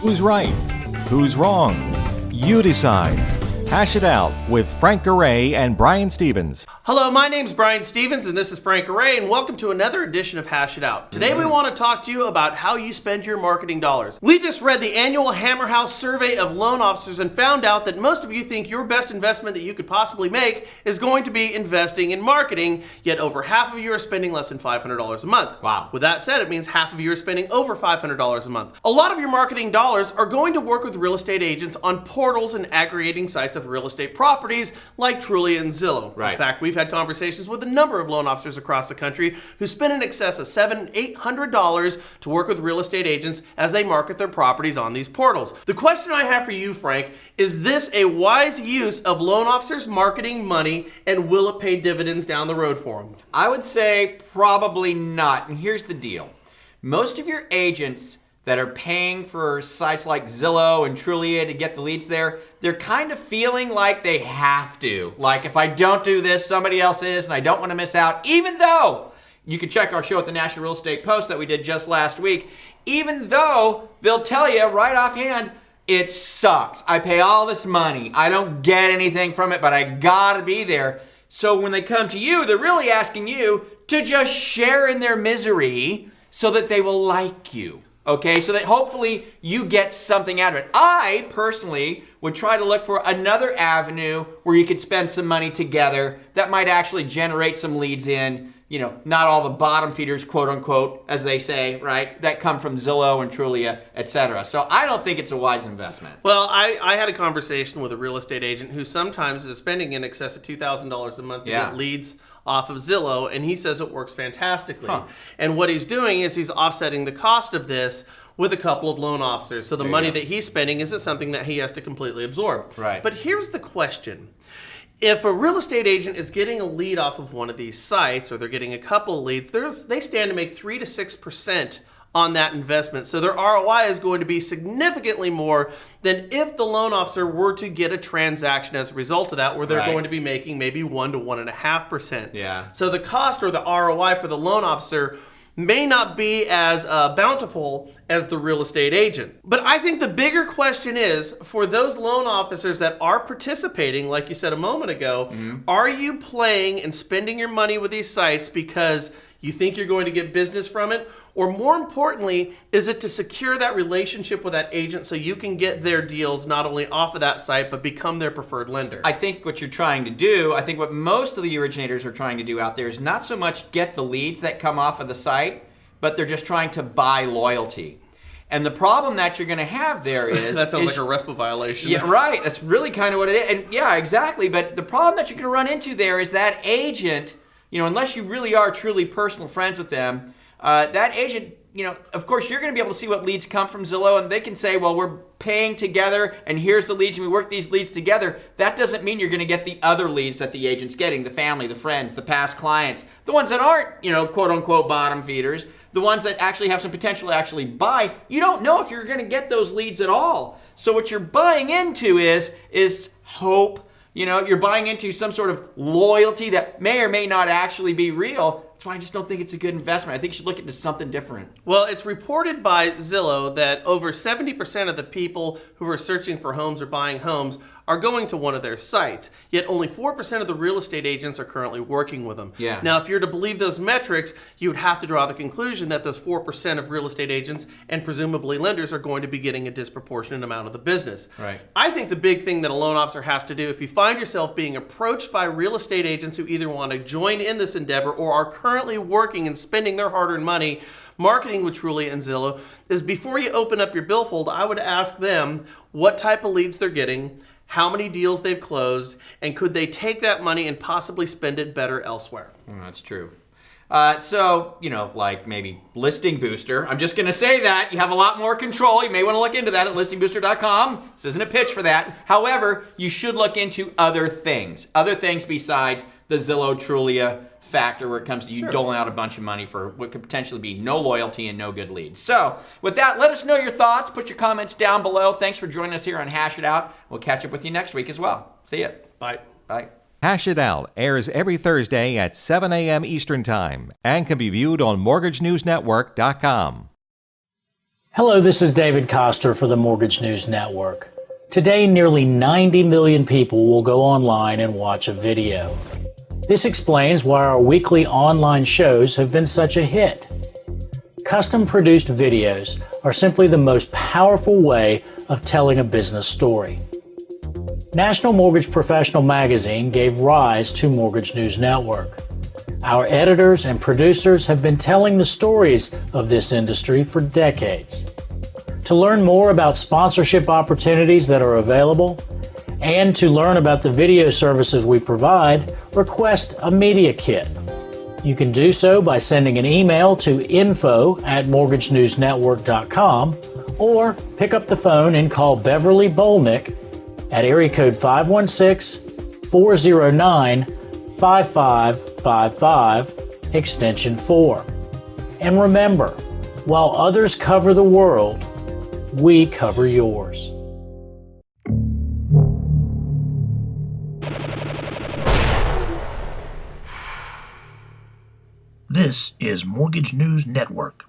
Who's right? Who's wrong? You decide. Hash it out with Frank Garay and Brian Stevens. Hello, my name's Brian Stevens and this is Frank Garay, and welcome to another edition of Hash It Out. Today we want to talk to you about how you spend your marketing dollars. We just read the annual Hammer House survey of loan officers and found out that most of you think your best investment that you could possibly make is going to be investing in marketing, yet over half of you are spending less than $500 a month. Wow. With that said, it means half of you are spending over $500 a month. A lot of your marketing dollars are going to work with real estate agents on portals and aggregating sites of real estate properties like Trulia and Zillow. Right. In fact, we've had conversations with a number of loan officers across the country who spend in excess of $700 and $800 to work with real estate agents as they market their properties on these portals. The question I have for you, Frank, is this a wise use of loan officers' marketing money, and will it pay dividends down the road for them? I would say probably not. And here's the deal. Most of your agents that are paying for sites like Zillow and Trulia to get the leads there, they're kind of feeling like they have to. Like, if I don't do this, somebody else is, and I don't want to miss out. Even though, you can check our show at the National Real Estate Post that we did just last week, even though they'll tell you right offhand, it sucks. I pay all this money. I don't get anything from it, but I gotta be there. So when they come to you, they're really asking you to just share in their misery so that they will like you. Okay, so that hopefully you get something out of it. I personally would try to look for another avenue where you could spend some money together that might actually generate some leads in, not all the bottom feeders, quote unquote, as they say, right, that come from Zillow and Trulia, etc. So I don't think it's a wise investment. Well, I had a conversation with a real estate agent who sometimes is spending in excess of $2,000 a month to get leads off of Zillow, and he says it works fantastically. And what he's doing is he's offsetting the cost of this with a couple of loan officers. So the money that he's spending isn't something that he has to completely absorb. Right. But here's the question. If a real estate agent is getting a lead off of one of these sites, or they're getting a couple of leads, they stand to make 3 to 6% on that investment. So their ROI is going to be significantly more than if the loan officer were to get a transaction as a result of that, where they're going to be making maybe 1 to 1.5%. Yeah. So the cost or the ROI for the loan officer may not be as bountiful as the real estate agent. But I think the bigger question is, for those loan officers that are participating, like you said a moment ago, are you playing and spending your money with these sites because you think you're going to get business from it? Or more importantly, is it to secure that relationship with that agent so you can get their deals not only off of that site, but become their preferred lender? I think what you're trying to do, I think what most of the originators are trying to do out there is not so much get the leads that come off of the site, but they're just trying to buy loyalty. And the problem that you're going to have there is... That sounds like a RESPA violation. Yeah, right. That's really kind of what it is. And yeah, exactly. But the problem that you're going to run into there is that agent, unless you really are truly personal friends with them, that agent, of course, you're going to be able to see what leads come from Zillow, and they can say, well, we're paying together, and here's the leads, and we work these leads together. That doesn't mean you're going to get the other leads that the agent's getting, the family, the friends, the past clients, the ones that aren't, quote unquote bottom feeders, the ones that actually have some potential to actually buy. You don't know if you're going to get those leads at all. So what you're buying into is hope. You're buying into some sort of loyalty that may or may not actually be real. That's why I just don't think it's a good investment. I think you should look into something different. Well, it's reported by Zillow that over 70% of the people who are searching for homes or buying homes are going to one of their sites, yet only 4% of the real estate agents are currently working with them. Yeah. Now, if you're to believe those metrics, you would have to draw the conclusion that those 4% of real estate agents and presumably lenders are going to be getting a disproportionate amount of the business. Right. I think the big thing that a loan officer has to do, if you find yourself being approached by real estate agents who either want to join in this endeavor or are currently working and spending their hard-earned money marketing with Trulia and Zillow, is before you open up your billfold, I would ask them what type of leads they're getting, how many deals they've closed, and could they take that money and possibly spend it better elsewhere? That's true. So, like maybe Listing Booster. I'm just going to say that. You have a lot more control. You may want to look into that at listingbooster.com. This isn't a pitch for that. However, you should look into other things besides the Zillow, Trulia factor where it comes to you doling out a bunch of money for what could potentially be no loyalty and no good leads. So with that, let us know your thoughts. Put your comments down below. Thanks for joining us here on Hash It Out. We'll catch up with you next week as well. See ya. Bye. Bye. Hash It Out airs every Thursday at 7 a.m. Eastern Time and can be viewed on MortgageNewsNetwork.com. Hello, this is David Koster for the Mortgage News Network. Today, nearly 90 million people will go online and watch a video. This explains why our weekly online shows have been such a hit. Custom-produced videos are simply the most powerful way of telling a business story. National Mortgage Professional Magazine gave rise to Mortgage News Network. Our editors and producers have been telling the stories of this industry for decades. To learn more about sponsorship opportunities that are available, and to learn about the video services we provide, request a media kit. You can do so by sending an email to info@mortgagenewsnetwork.com or pick up the phone and call Beverly Bolnick at area code 516-409-5555, extension 4. And remember, while others cover the world, we cover yours. This is Mortgage News Network.